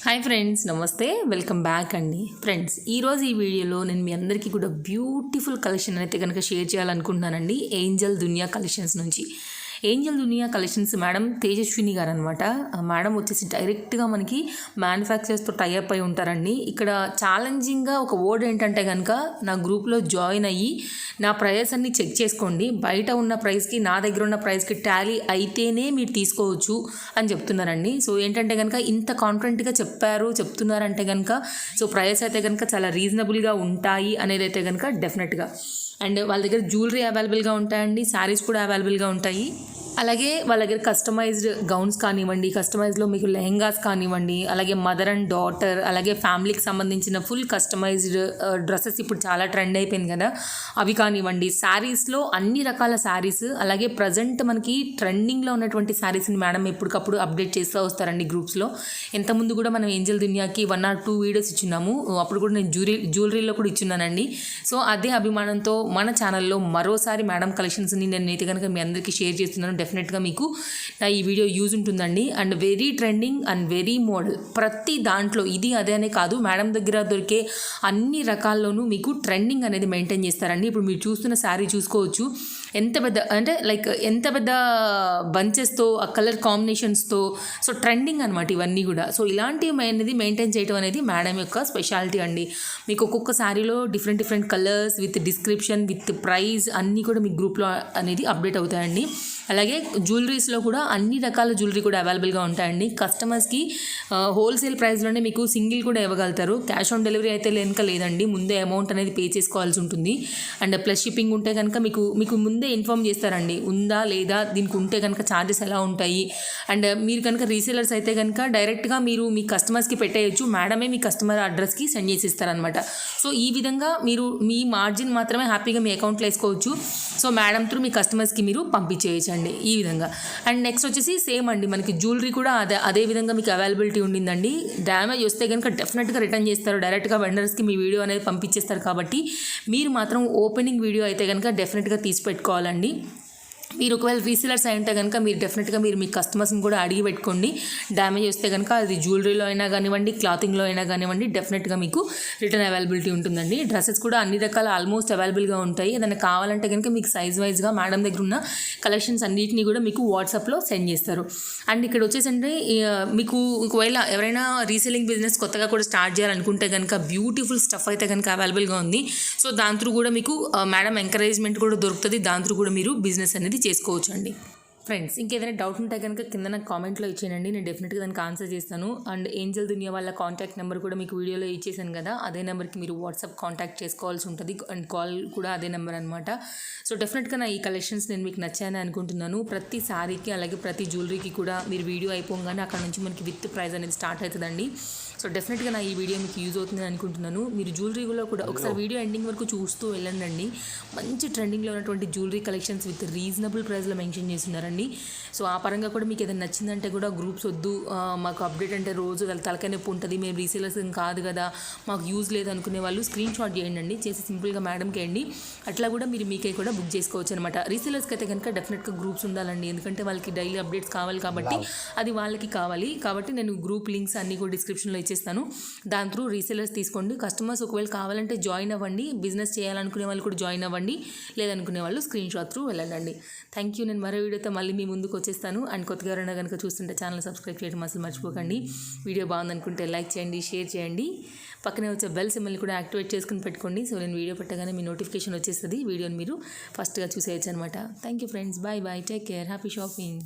Hi friends, నమస్తే, welcome back అండి. Friends, ఈరోజు ఈ వీడియోలో నేను మీ అందరికీ కూడా బ్యూటిఫుల్ కలెక్షన్ అయితే కనుక షేర్ చేయాలనుకుంటున్నానండి. ఏంజల్ దునియా కలెక్షన్స్ నుంచి. ఏంజల్ దునియా కలెక్షన్స్ మేడం తేజస్విని గారు అనమాట. మేడం వచ్చేసి డైరెక్ట్గా మనకి మ్యానుఫ్యాక్చరర్స్తో టైఅప్ అయి ఉంటారండి. ఇక్కడ ఛాలెంజింగ్గా ఒక వర్డ్ ఏంటంటే కనుక నా గ్రూప్లో జాయిన్ అయ్యి నా ప్రైస్ అన్ని చెక్ చేసుకోండి, బయట ఉన్న ప్రైస్కి నా దగ్గర ఉన్న ప్రైస్కి టాలీ అయితేనే మీరు తీసుకోవచ్చు అని చెప్తున్నారండి. సో ఏంటంటే కనుక ఇంత కాన్ఫిడెంట్గా చెప్తున్నారంటే కనుక సో ప్రైస్ అయితే కనుక చాలా రీజనబుల్గా ఉంటాయి అనేది అయితే కనుక డెఫినెట్గా. అండ్ వాళ్ళ దగ్గర జ్యువెలరీ అవైలబుల్గా ఉంటాయండి, శారీస్ కూడా అవైలబుల్గా ఉంటాయి. అలాగే వాళ్ళ దగ్గర కస్టమైజ్డ్ గౌన్స్ కానివ్వండి, కస్టమైజ్లో మీకు లెహెంగాస్ కానివ్వండి, అలాగే మదర్ అండ్ డాటర్, అలాగే ఫ్యామిలీకి సంబంధించిన ఫుల్ కస్టమైజ్డ్ డ్రెస్సెస్ ఇప్పుడు చాలా ట్రెండ్ అయిపోయింది కదా, అవి కానివ్వండి. శారీస్లో అన్ని రకాల శారీస్, అలాగే ప్రజెంట్ మనకి ట్రెండింగ్లో ఉన్నటువంటి శారీస్ని మేడం ఎప్పటికప్పుడు అప్డేట్ చేస్తూ వస్తారండి గ్రూప్స్లో. ఇంతకుముందు కూడా మనం ఏంజల్ దునియాకి 1 or 2 వీడియోస్ ఇచ్చున్నాము, అప్పుడు కూడా నేను జ్యువెలరీలో కూడా ఇచ్చున్నానండి. సో అదే అభిమానంతో మన ఛానల్లో మరోసారి మేడం కలెక్షన్స్ని నేను అయితే కనుక మీ అందరికీ షేర్ చేస్తున్నాను. డెఫినెట్గా మీకు నా ఈ వీడియో యూజ్ ఉంటుందండి. And very trending and very model, ప్రతి దాంట్లో ఇది అదే అనే కాదు, మేడం దగ్గర దొరికే అన్ని రకాల్లోనూ మీకు ట్రెండింగ్ అనేది మెయింటైన్ చేస్తారండి. ఇప్పుడు మీరు చూస్తున్న శారీ చూసుకోవచ్చు, ఎంత పెద్ద అంటే లైక్ ఎంత పెద్ద బంచెస్తో, ఆ కలర్ కాంబినేషన్స్తో, సో ట్రెండింగ్ అనమాట ఇవన్నీ కూడా. సో ఇలాంటివి అనేది మెయింటైన్ చేయడం అనేది మేడం యొక్క స్పెషాలిటీ అండి. మీకు ఒక్కొక్క శారీలో different colours with description with price అన్నీ కూడా మీ గ్రూప్లో అనేది అప్డేట్ అవుతాయండి. అలాగే జ్యువెలరీస్లో కూడా అన్ని రకాల జ్యువెలరీ కూడా అవైలబుల్గా ఉంటాయండి. కస్టమర్స్కి హోల్సేల్ ప్రైస్లోనే మీకు సింగిల్ కూడా ఇవ్వగలుగుతారు. క్యాష్ ఆన్ డెలివరీ అయితే లేదండి, ముందే అమౌంట్ అనేది పే చేసుకోవాల్సి ఉంటుంది. అండ్ ప్లస్ షిప్పింగ్ ఉంటే కనుక మీకు ముందే ఇన్ఫామ్ చేస్తారండి, ఉందా లేదా, దీనికి ఉంటే కనుక ఛార్జెస్ ఎలా ఉంటాయి. అండ్ మీరు కనుక రీసేలర్స్ అయితే కనుక డైరెక్ట్గా మీరు మీ కస్టమర్స్కి పెట్టేయచ్చు, మేడమే మీ కస్టమర్ అడ్రస్కి సెండ్ చేసి ఇస్తారనమాట. సో ఈ విధంగా మీరు మీ మార్జిన్ మాత్రమే హ్యాపీగా మీ అకౌంట్లో వేసుకోవచ్చు. సో మేడం త్రూ మీ కస్టమర్స్కి మీరు పంపించేయచ్చు అండి ఈ విధంగా. అండ్ నెక్స్ట్ వచ్చేసి సేమ్ అండి, మనకి జ్యువెలరీ కూడా అదే విధంగా మీకు అవైలబిలిటీ ఉండిందండి. డ్యామేజ్ వస్తే కనుక డెఫినెట్గా రిటర్న్ చేస్తారు, డైరెక్ట్గా వెండర్స్కి మీ వీడియో అనేది పంపించేస్తారు. కాబట్టి మీరు మాత్రం ఓపెనింగ్ వీడియో అయితే కనుక డెఫినెట్గా తీసి పెట్టుకోవాలండి. మీరు ఒకవేళ రీసెలర్స్ అయింటే కనుక మీరు డెఫినెట్గా మీరు మీ కస్టమర్స్ని కూడా అడిగి పెట్టుకోండి. డ్యామేజ్ వస్తే కనుక అది జ్యువెలరీలో అయినా కానివ్వండి, క్లాతింగ్లో అయినా కానివ్వండి, డెఫినెట్గా మీకు రిటర్న్ అవైలబిలిటీ ఉంటుందండి. డ్రెస్సెస్ కూడా అన్ని రకాల ఆల్మోస్ట్ అవైలబుల్గా ఉంటాయి. ఏదైనా కావాలంటే కనుక మీకు సైజ్ వైజ్గా మేడం దగ్గర ఉన్న కలెక్షన్స్ అన్నింటినీ కూడా మీకు వాట్సాప్లో సెండ్ చేస్తారు. అండ్ ఇక్కడ వచ్చేసంటే మీకు ఒకవేళ ఎవరైనా రీసెలింగ్ బిజినెస్ కొత్తగా కూడా స్టార్ట్ చేయాలనుకుంటే కనుక బ్యూటిఫుల్ స్టఫ్ అయితే కనుక అవైలబుల్గా ఉంది. సో దాని త్రూ కూడా మీకు మేడం ఎంకరేజ్మెంట్ కూడా దొరుకుతుంది, దాని త్రూ కూడా మీరు బిజినెస్ అనేది చేసుకోవచ్చు అండి. ఫ్రెండ్స్, ఇంకేదైనా డౌట్ ఉంటే కనుక కింద నాకు కామెంట్లో ఇచ్చేయండి, నేను డెఫినెట్గా దానికి ఆన్సర్ చేస్తాను. అండ్ ఏంజల్ దునియా వాళ్ళ కాంటాక్ట్ నెంబర్ కూడా మీకు వీడియోలో ఇచ్చేసాను కదా, అదే నెంబర్కి మీరు వాట్సాప్ కాంటాక్ట్ చేసుకోవాల్సి ఉంటుంది. అండ్ కాల్ కూడా అదే నెంబర్ అనమాట. సో డెఫినెట్గా నా ఈ కలెక్షన్స్ నేను మీకు నచ్చాయని అనుకుంటున్నాను. ప్రతి శారీకి అలాగే ప్రతి జ్యువెలరీకి కూడా మీరు వీడియో అయిపోగానే అక్కడ నుంచి మనకి విత్ ప్రైస్ అనేది స్టార్ట్ అవుతుందండి. సో డెఫినెట్గా నా ఈ వీడియో మీకు యూజ్ అవుతుందని అనుకుంటున్నాను. మీరు జ్యువెలరీలో కూడా ఒకసారి వీడియో ఎండింగ్ వరకు చూస్తూ వెళ్ళండి. మంచి ట్రెండింగ్లో ఉన్నటువంటి జ్యువెలరీ కలెక్షన్స్ విత్ రీజనబుల్ ప్రైస్లో మెన్షన్ చేస్తున్నారండి. సో ఆ పరంగా కూడా మీకు ఏదైనా నచ్చిందంటే కూడా గ్రూప్స్ వద్దు, మాకు అప్డేట్ అంటే రోజు తలకాయ నొప్పి ఉంటుంది, మేము రీసేలర్స్ కాదు కదా, మాకు యూజ్ లేదు అనుకునే వాళ్ళు స్క్రీన్ షాట్ చేయండి, చేసి సింపుల్గా మేడంకి వేయండి. అట్లా కూడా మీరు మీకే కూడా బుక్ చేసుకోవచ్చు అనమాట. రీసేలర్స్కి అయితే కనుక డెఫినెట్గా గ్రూప్స్ ఉండాలండి, ఎందుకంటే వాళ్ళకి డైలీ అప్డేట్స్ కావాలి కాబట్టి అది వాళ్ళకి కావాలి. కాబట్టి నేను గ్రూప్ లింక్స్ అన్నీ కూడా డిస్క్రిప్షన్లో ఇచ్చేస్తాను, దాని త్రూ రీసేలర్స్ తీసుకోండి. కస్టమర్స్ ఒకవేళ కావాలంటే జాయిన్ అవ్వండి, బిజినెస్ చేయాలనుకునే వాళ్ళు కూడా జాయిన్ అవ్వండి, లేదనుకునే వాళ్ళు స్క్రీన్ షాట్ త్రూ వెళ్ళండి. Thank you. నేను మరో వీడియోతో మళ్ళీ మీ ముందుకు వచ్చేస్తాను. అండ్ కొత్తగా ఎవరైనా కనుక చూస్తుంటే ఛానల్ సబ్స్క్రైబ్ చేయడం అసలు మర్చిపోకండి. వీడియో బాగుందనుకుంటే లైక్ చేయండి, షేర్ చేయండి, పక్కనే వచ్చే బెల్ సింబల్ని కూడా యాక్టివేట్ చేసుకుని పెట్టుకోండి. సో నేను వీడియో పెట్టగానే మీ నోటిఫికేషన్ వచ్చేస్తుంది, వీడియోని మీరు ఫస్ట్గా చూసేయచ్చు అనమాట. Thank you friends, bye, take care, happy shopping.